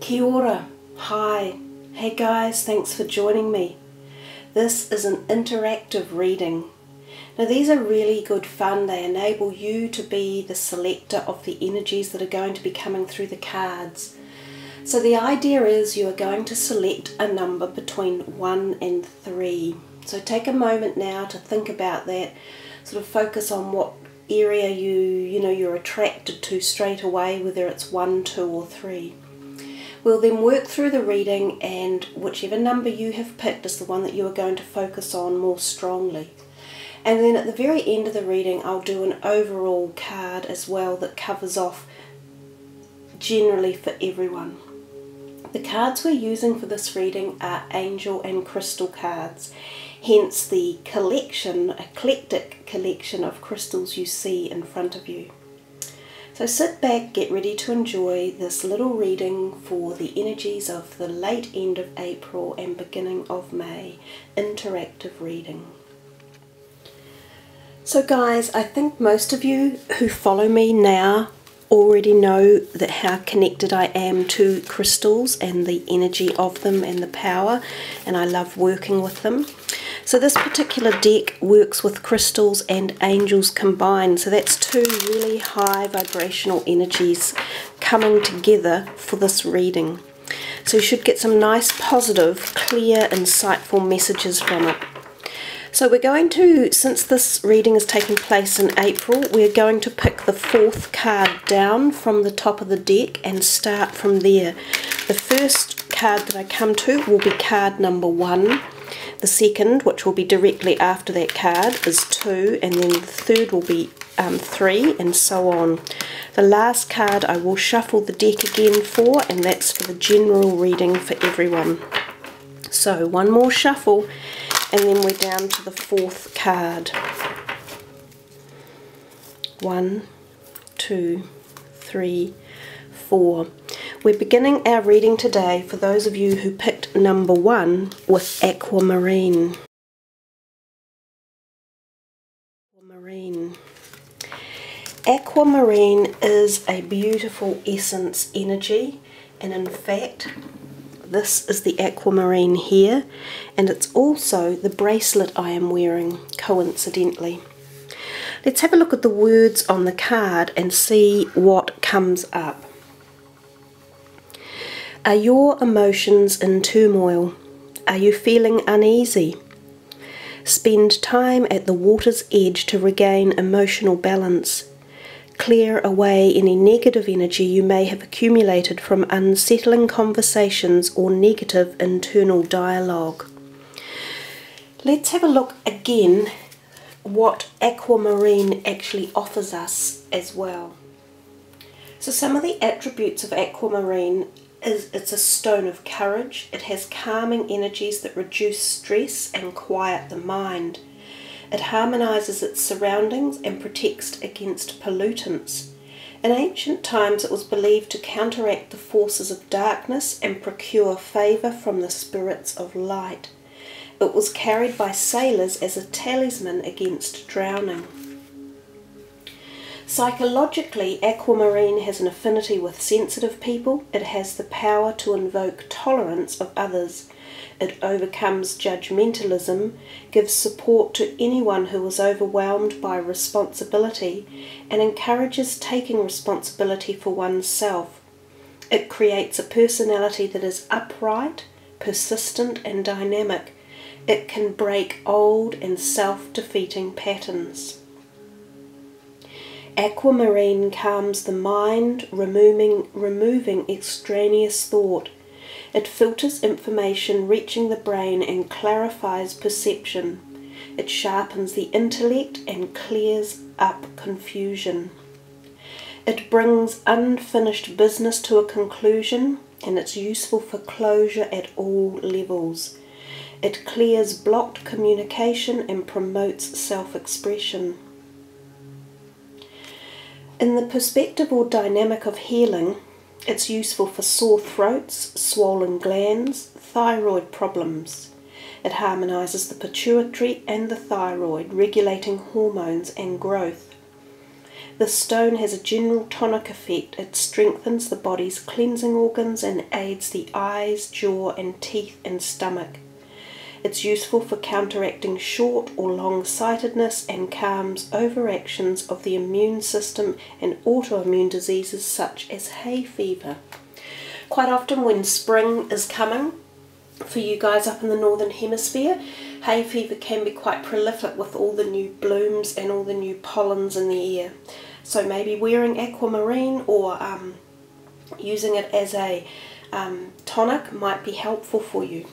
Kia ora. Hi. Hey guys, thanks for joining me. This is an interactive reading. Now these are really good fun. They enable you to be the selector of the energies that are going to be coming through the cards. So the idea is you are going to select a number between 1 and 3. So take a moment now to think about that. Sort of focus on what area you're attracted to straight away, whether it's 1, 2 or 3. We'll then work through the reading, and whichever number you have picked is the one that you are going to focus on more strongly. And then at the very end of the reading I'll do an overall card as well that covers off generally for everyone. The cards we're using for this reading are angel and crystal cards, hence the eclectic collection of crystals you see in front of you. So sit back, get ready to enjoy this little reading for the energies of the late end of April and beginning of May, interactive reading. So guys, I think most of you who follow me now already know that how connected I am to crystals and the energy of them and the power, and I love working with them. So this particular deck works with crystals and angels combined, so that's two really high vibrational energies coming together for this reading. So you should get some nice positive, clear, insightful messages from it. So we're going to, since this reading is taking place in April, we're going to pick the 4th card down from the top of the deck and start from there. The first card that I come to will be card number 1. The second, which will be directly after that card, is 2, and then the third will be 3, and so on. The last card I will shuffle the deck again for, and that's for the general reading for everyone. So one more shuffle, and then we're down to the 4th card. 1, 2, 3, 4. We're beginning our reading today, for those of you who picked number 1, with aquamarine. Aquamarine is a beautiful essence energy, and in fact this is the aquamarine here, and it's also the bracelet I am wearing, coincidentally. Let's have a look at the words on the card and see what comes up. Are your emotions in turmoil? Are you feeling uneasy? Spend time at the water's edge to regain emotional balance. Clear away any negative energy you may have accumulated from unsettling conversations or negative internal dialogue. Let's have a look again what aquamarine actually offers us as well. So some of the attributes of aquamarine is it's a stone of courage. It has calming energies that reduce stress and quiet the mind. It harmonises its surroundings and protects against pollutants. In ancient times it was believed to counteract the forces of darkness and procure favour from the spirits of light. It was carried by sailors as a talisman against drowning. Psychologically, aquamarine has an affinity with sensitive people. It has the power to invoke tolerance of others. It overcomes judgmentalism, gives support to anyone who is overwhelmed by responsibility, and encourages taking responsibility for oneself. It creates a personality that is upright, persistent, and dynamic. It can break old and self-defeating patterns. Aquamarine calms the mind, removing extraneous thought. It filters information reaching the brain and clarifies perception. It sharpens the intellect and clears up confusion. It brings unfinished business to a conclusion, and it's useful for closure at all levels. It clears blocked communication and promotes self-expression. In the perspective or dynamic of healing, it's useful for sore throats, swollen glands, thyroid problems. It harmonises the pituitary and the thyroid, regulating hormones and growth. The stone has a general tonic effect. It strengthens the body's cleansing organs and aids the eyes, jaw and teeth and stomach. It's useful for counteracting short or long-sightedness and calms overactions of the immune system and autoimmune diseases such as hay fever. Quite often when spring is coming, for you guys up in the northern hemisphere, hay fever can be quite prolific with all the new blooms and all the new pollens in the air. So maybe wearing aquamarine or using it as a tonic might be helpful for you.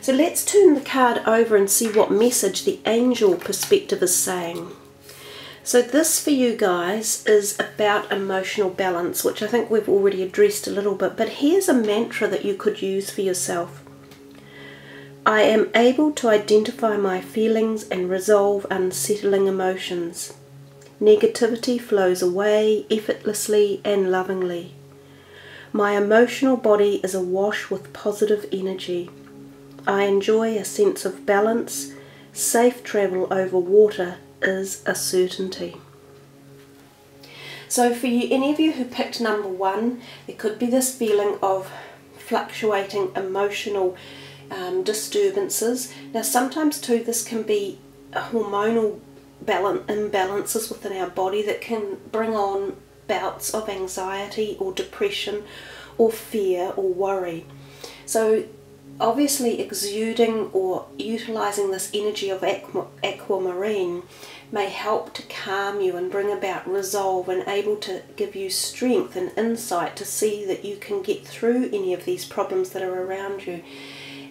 So let's turn the card over and see what message the angel perspective is saying. So this for you guys is about emotional balance, which I think we've already addressed a little bit, but here's a mantra that you could use for yourself. I am able to identify my feelings and resolve unsettling emotions. Negativity flows away effortlessly and lovingly. My emotional body is awash with positive energy. I enjoy a sense of balance. Safe travel over water is a certainty. So for you, any of you who picked number 1, there could be this feeling of fluctuating emotional disturbances. Now sometimes too this can be hormonal imbalances within our body that can bring on bouts of anxiety or depression or fear or worry. So obviously exuding or utilizing this energy of aquamarine may help to calm you and bring about resolve and able to give you strength and insight to see that you can get through any of these problems that are around you.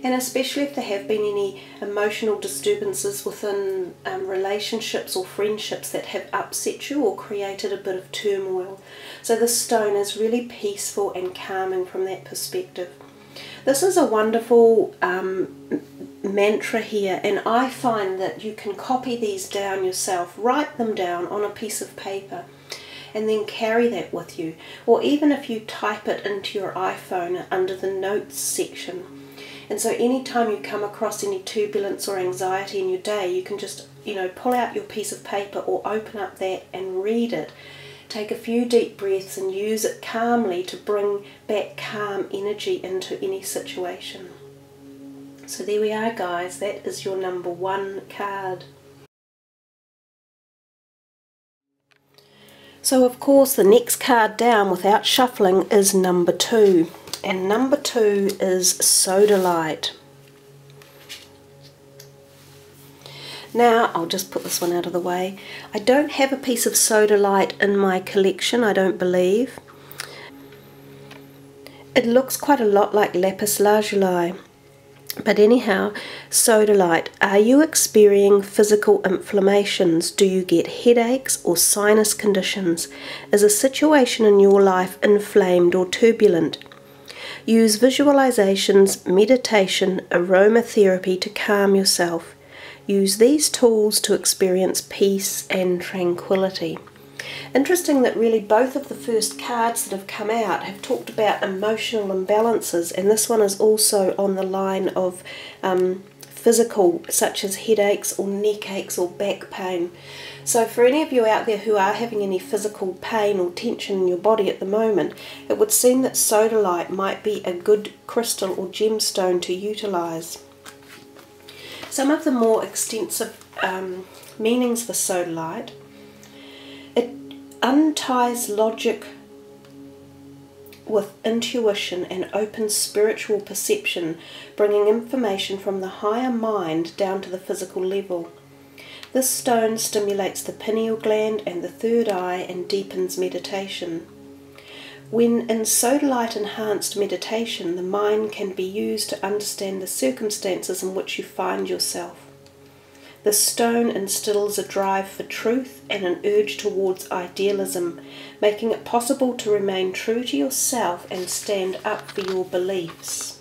And especially if there have been any emotional disturbances within relationships or friendships that have upset you or created a bit of turmoil. So this stone is really peaceful and calming from that perspective. This is a wonderful mantra here, and I find that you can copy these down yourself, write them down on a piece of paper, and then carry that with you. Or even if you type it into your iPhone under the notes section. And so anytime you come across any turbulence or anxiety in your day, you can just, pull out your piece of paper or open up that and read it. Take a few deep breaths and use it calmly to bring back calm energy into any situation. So there we are, guys. That is your number 1 card. So of course the next card down without shuffling is number 2. And number 2 is Sodalite. Now, I'll just put this one out of the way. I don't have a piece of Sodalite in my collection, I don't believe. It looks quite a lot like lapis lazuli. But anyhow, Sodalite, are you experiencing physical inflammations? Do you get headaches or sinus conditions? Is a situation in your life inflamed or turbulent? Use visualizations, meditation, aromatherapy to calm yourself. Use these tools to experience peace and tranquility. Interesting that really both of the first cards that have come out have talked about emotional imbalances, and this one is also on the line of physical, such as headaches or neck aches or back pain. So for any of you out there who are having any physical pain or tension in your body at the moment, it would seem that Sodalite might be a good crystal or gemstone to utilize. Some of the more extensive meanings for Sodalite: it unties logic with intuition and opens spiritual perception, bringing information from the higher mind down to the physical level. This stone stimulates the pineal gland and the third eye and deepens meditation. When in Sodalite enhanced meditation, the mind can be used to understand the circumstances in which you find yourself. The stone instills a drive for truth and an urge towards idealism, making it possible to remain true to yourself and stand up for your beliefs.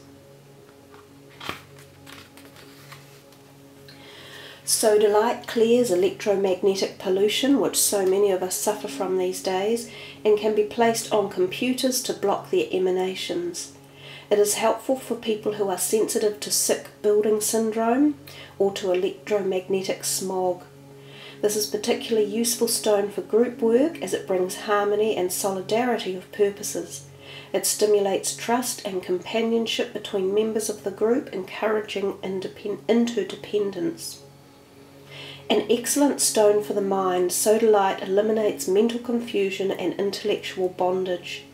Sodalite clears electromagnetic pollution, which so many of us suffer from these days, and can be placed on computers to block their emanations. It is helpful for people who are sensitive to sick building syndrome or to electromagnetic smog. The This is particularly useful stone for group work as it brings harmony and solidarity of purposes. It stimulates trust and companionship between members of the group, encouraging interdependence. An excellent stone for the mind, sodalite eliminates mental confusion and intellectual bondage.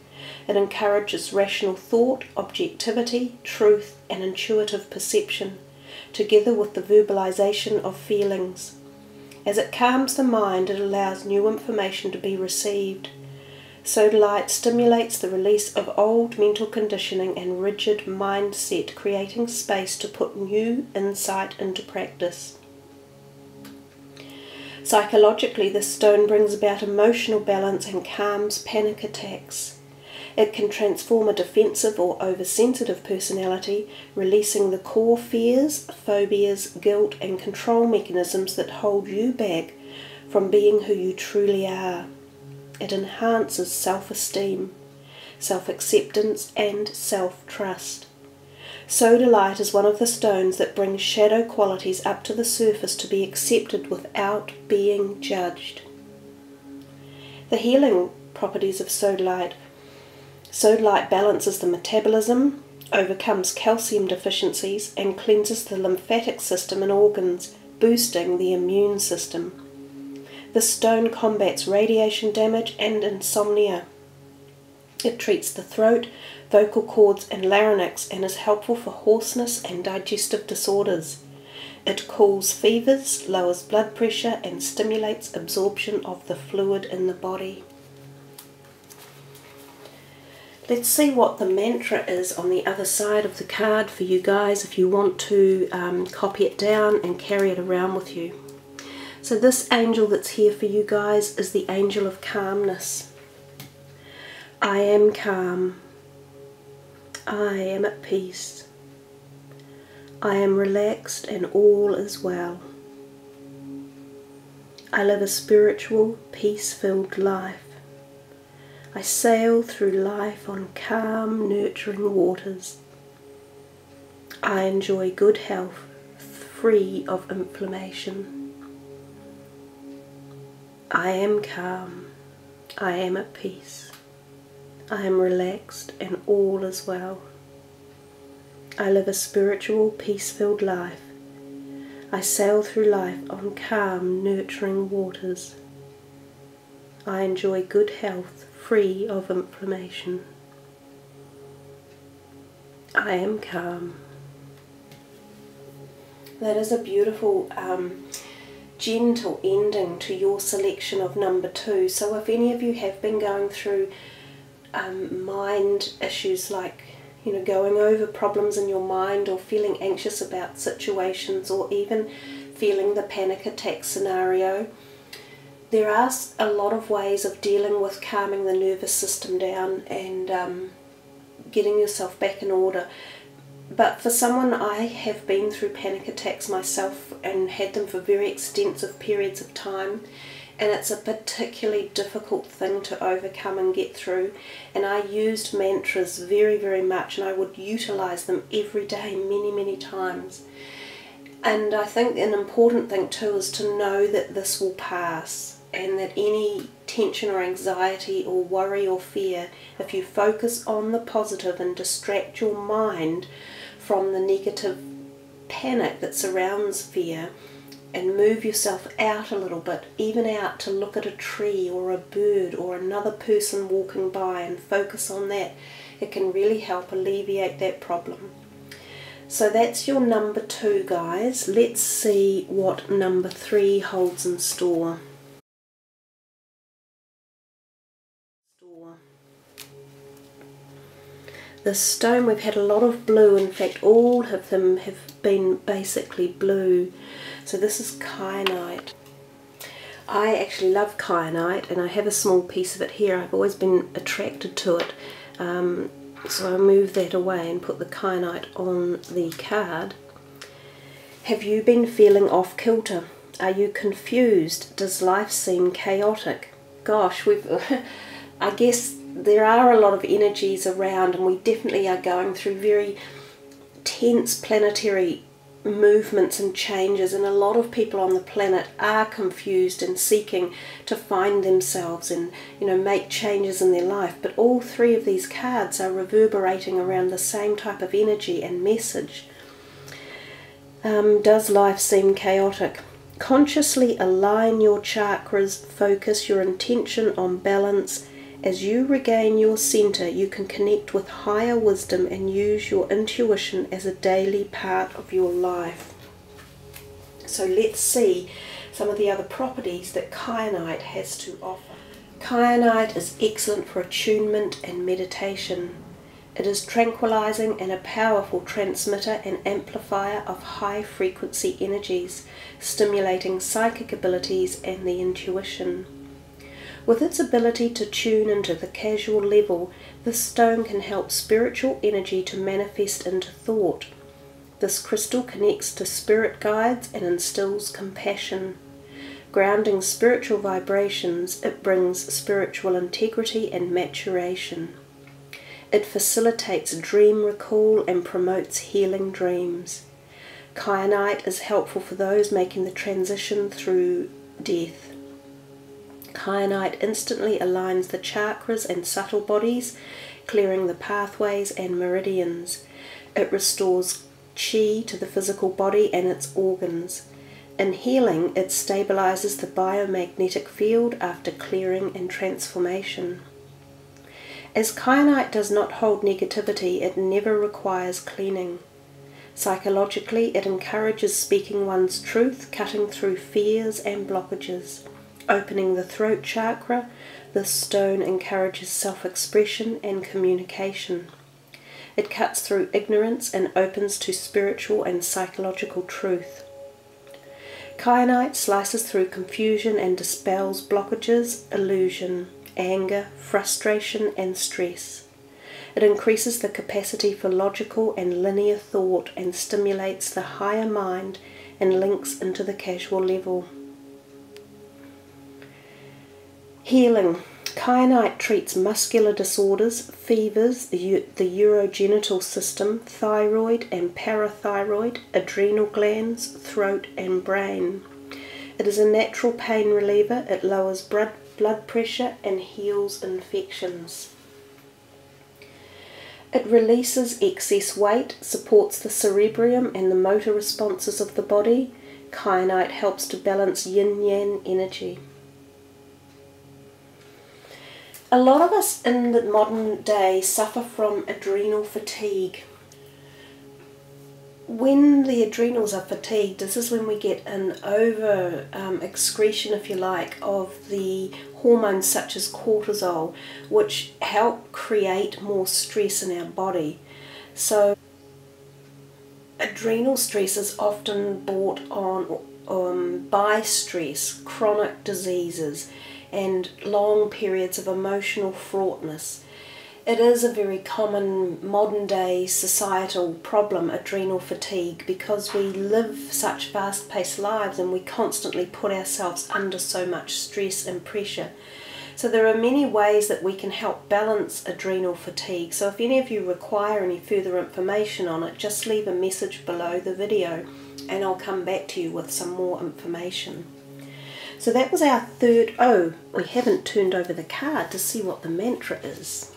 It encourages rational thought, objectivity, truth, and intuitive perception, together with the verbalization of feelings. As it calms the mind, it allows new information to be received. Sodalite stimulates the release of old mental conditioning and rigid mindset, creating space to put new insight into practice. Psychologically, this stone brings about emotional balance and calms panic attacks. It can transform a defensive or oversensitive personality, releasing the core fears, phobias, guilt, and control mechanisms that hold you back from being who you truly are. It enhances self-esteem, self-acceptance, and self-trust. Sodalite is one of the stones that brings shadow qualities up to the surface to be accepted without being judged. The healing properties of sodalite. Sodalite balances the metabolism, overcomes calcium deficiencies, and cleanses the lymphatic system and organs, boosting the immune system. The stone combats radiation damage and insomnia. It treats the throat, vocal cords, and larynx and is helpful for hoarseness and digestive disorders. It cools fevers, lowers blood pressure, and stimulates absorption of the fluid in the body. Let's see what the mantra is on the other side of the card for you guys if you want to copy it down and carry it around with you. So this angel that's here for you guys is the angel of calmness. I am calm. I am at peace. I am relaxed and all is well. I live a spiritual, peace-filled life. I sail through life on calm, nurturing waters. I enjoy good health, free of inflammation. I am calm. I am at peace. I am relaxed and all is well. I live a spiritual, peace-filled life. I sail through life on calm, nurturing waters. I enjoy good health, free of inflammation. I am calm. That is a beautiful, gentle ending to your selection of number 2. So if any of you have been going through mind issues like, going over problems in your mind, or feeling anxious about situations, or even feeling the panic attack scenario, there are a lot of ways of dealing with calming the nervous system down and getting yourself back in order. But for someone, I have been through panic attacks myself and had them for very extensive periods of time, and it's a particularly difficult thing to overcome and get through. And I used mantras very, very much, and I would utilize them every day, many, many times. And I think an important thing too is to know that this will pass, and that any tension or anxiety or worry or fear, if you focus on the positive and distract your mind from the negative panic that surrounds fear, and move yourself out a little bit, even out to look at a tree or a bird or another person walking by, and focus on that, it can really help alleviate that problem. So that's your number 2, guys. Let's see what number 3 holds in store. This stone, we've had a lot of blue. In fact, all of them have been basically blue. So this is kyanite. I actually love kyanite, and I have a small piece of it here. I've always been attracted to it. So I move that away and put the kyanite on the card. Have you been feeling off kilter? Are you confused? Does life seem chaotic? Gosh, I guess there are a lot of energies around, and we definitely are going through very tense planetary movements and changes, and a lot of people on the planet are confused and seeking to find themselves and, you know, make changes in their life. But all three of these cards are reverberating around the same type of energy and message. Does life seem chaotic? Consciously align your chakras, focus your intention on balance. As you regain your center, you can connect with higher wisdom and use your intuition as a daily part of your life. So let's see some of the other properties that kyanite has to offer. Kyanite is excellent for attunement and meditation. It is tranquilizing and a powerful transmitter and amplifier of high-frequency energies, stimulating psychic abilities and the intuition. With its ability to tune into the casual level, this stone can help spiritual energy to manifest into thought. This crystal connects to spirit guides and instills compassion. Grounding spiritual vibrations, it brings spiritual integrity and maturation. It facilitates dream recall and promotes healing dreams. Kyanite is helpful for those making the transition through death. Kyanite instantly aligns the chakras and subtle bodies, clearing the pathways and meridians. It restores chi to the physical body and its organs. In healing, it stabilizes the biomagnetic field after clearing and transformation. As kyanite does not hold negativity, it never requires cleaning. Psychologically, it encourages speaking one's truth, cutting through fears and blockages. Opening the throat chakra, this stone encourages self-expression and communication. It cuts through ignorance and opens to spiritual and psychological truth. Kyanite slices through confusion and dispels blockages, illusion, anger, frustration and stress. It increases the capacity for logical and linear thought and stimulates the higher mind and links into the casual level. Healing. Kyanite treats muscular disorders, fevers, the urogenital system, thyroid and parathyroid, adrenal glands, throat and brain. It is a natural pain reliever. It lowers blood pressure and heals infections. It releases excess weight, supports the cerebrium and the motor responses of the body. Kyanite helps to balance yin-yang energy. A lot of us in the modern day suffer from adrenal fatigue. When the adrenals are fatigued, this is when we get an over excretion, if you like, of the hormones such as cortisol, which help create more stress in our body. So adrenal stress is often brought on by stress, chronic diseases, and long periods of emotional fraughtness. It is a very common modern day societal problem, adrenal fatigue, because we live such fast-paced lives and we constantly put ourselves under so much stress and pressure. So there are many ways that we can help balance adrenal fatigue. So if any of you require any further information on it, just leave a message below the video and I'll come back to you with some more information. So that was our third. Oh, we haven't turned over the card to see what the mantra is.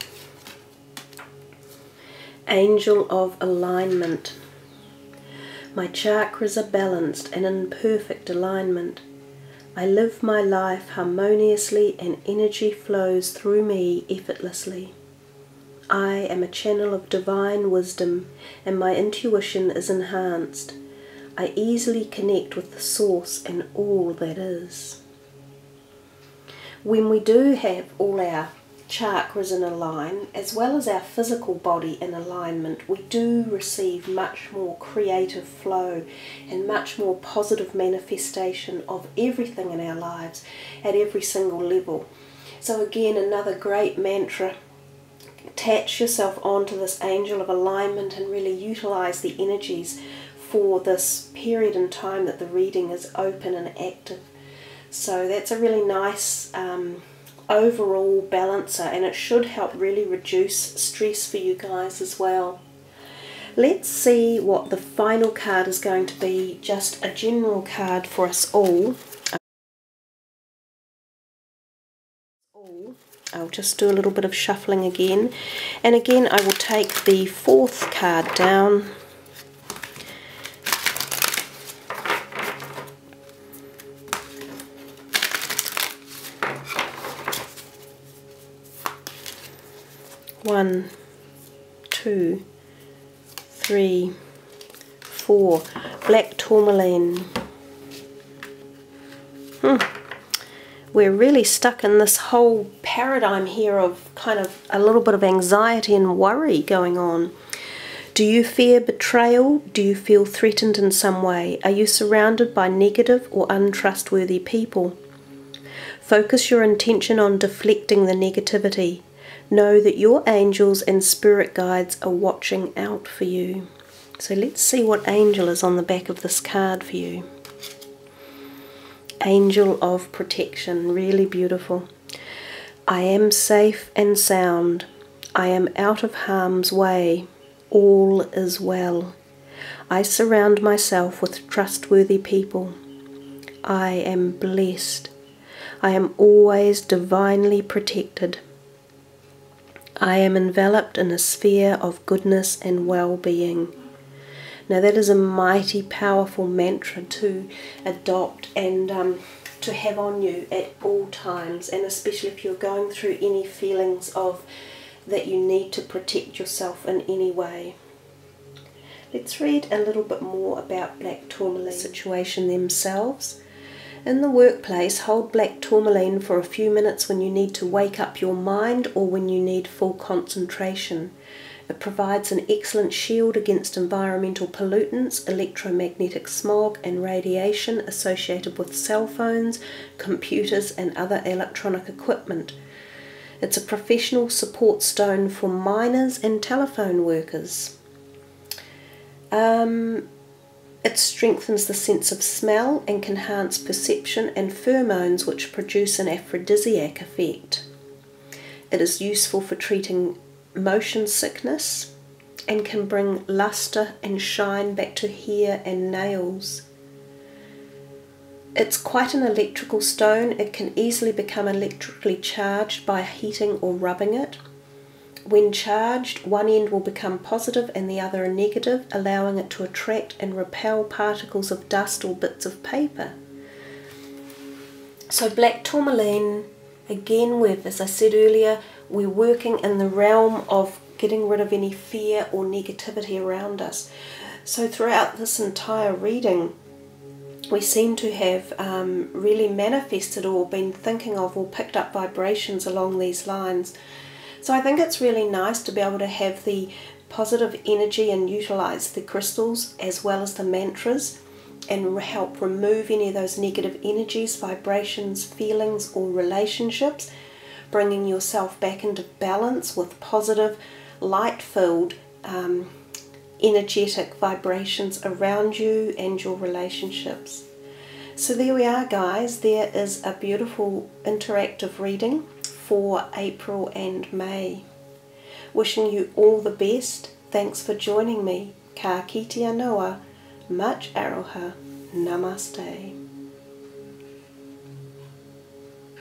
Angel of Alignment. My chakras are balanced and in perfect alignment. I live my life harmoniously and energy flows through me effortlessly. I am a channel of divine wisdom and my intuition is enhanced. I easily connect with the source and all that is. When we do have all our chakras in alignment, as well as our physical body in alignment, we do receive much more creative flow and much more positive manifestation of everything in our lives at every single level. So again, another great mantra. Attach yourself onto this angel of alignment and really utilize the energies for this period in time that the reading is open and active. So that's a really nice overall balancer, and it should help really reduce stress for you guys as well. Let's see what the final card is going to be, just a general card for us all. I'll just do a little bit of shuffling again, and again I will take the fourth card down. One, two, three, four. Black tourmaline. We're really stuck in this whole paradigm here of kind of a little bit of anxiety and worry going on. Do you fear betrayal? Do you feel threatened in some way? Are you surrounded by negative or untrustworthy people? Focus your intention on deflecting the negativity. Know that your angels and spirit guides are watching out for you. So let's see what angel is on the back of this card for you. Angel of protection, really beautiful. I am safe and sound. I am out of harm's way. All is well. I surround myself with trustworthy people. I am blessed. I am always divinely protected. I am enveloped in a sphere of goodness and well-being. Now that is a mighty powerful mantra to adopt and to have on you at all times, and especially if you're going through any feelings of that you need to protect yourself in any way. Let's read a little bit more about black tourmaline situation themselves. In the workplace, hold black tourmaline for a few minutes when you need to wake up your mind or when you need full concentration. It provides an excellent shield against environmental pollutants, electromagnetic smog and radiation associated with cell phones, computers and other electronic equipment. It's a professional support stone for miners and telephone workers. It strengthens the sense of smell and can enhance perception and pheromones, which produce an aphrodisiac effect. It is useful for treating motion sickness and can bring luster and shine back to hair and nails. It's quite an electrical stone. It can easily become electrically charged by heating or rubbing it. When charged, one end will become positive and the other a negative, allowing it to attract and repel particles of dust or bits of paper. So black tourmaline, again, as I said earlier, we're working in the realm of getting rid of any fear or negativity around us. So throughout this entire reading, we seem to have really manifested or been thinking of or picked up vibrations along these lines. So I think it's really nice to be able to have the positive energy and utilize the crystals as well as the mantras and help remove any of those negative energies, vibrations, feelings or relationships, bringing yourself back into balance with positive, light-filled, energetic vibrations around you and your relationships. So there we are, guys. There is a beautiful interactive reading for April and May. Wishing you all the best. Thanks for joining me. Ka kite anoa. Much aroha. Namaste.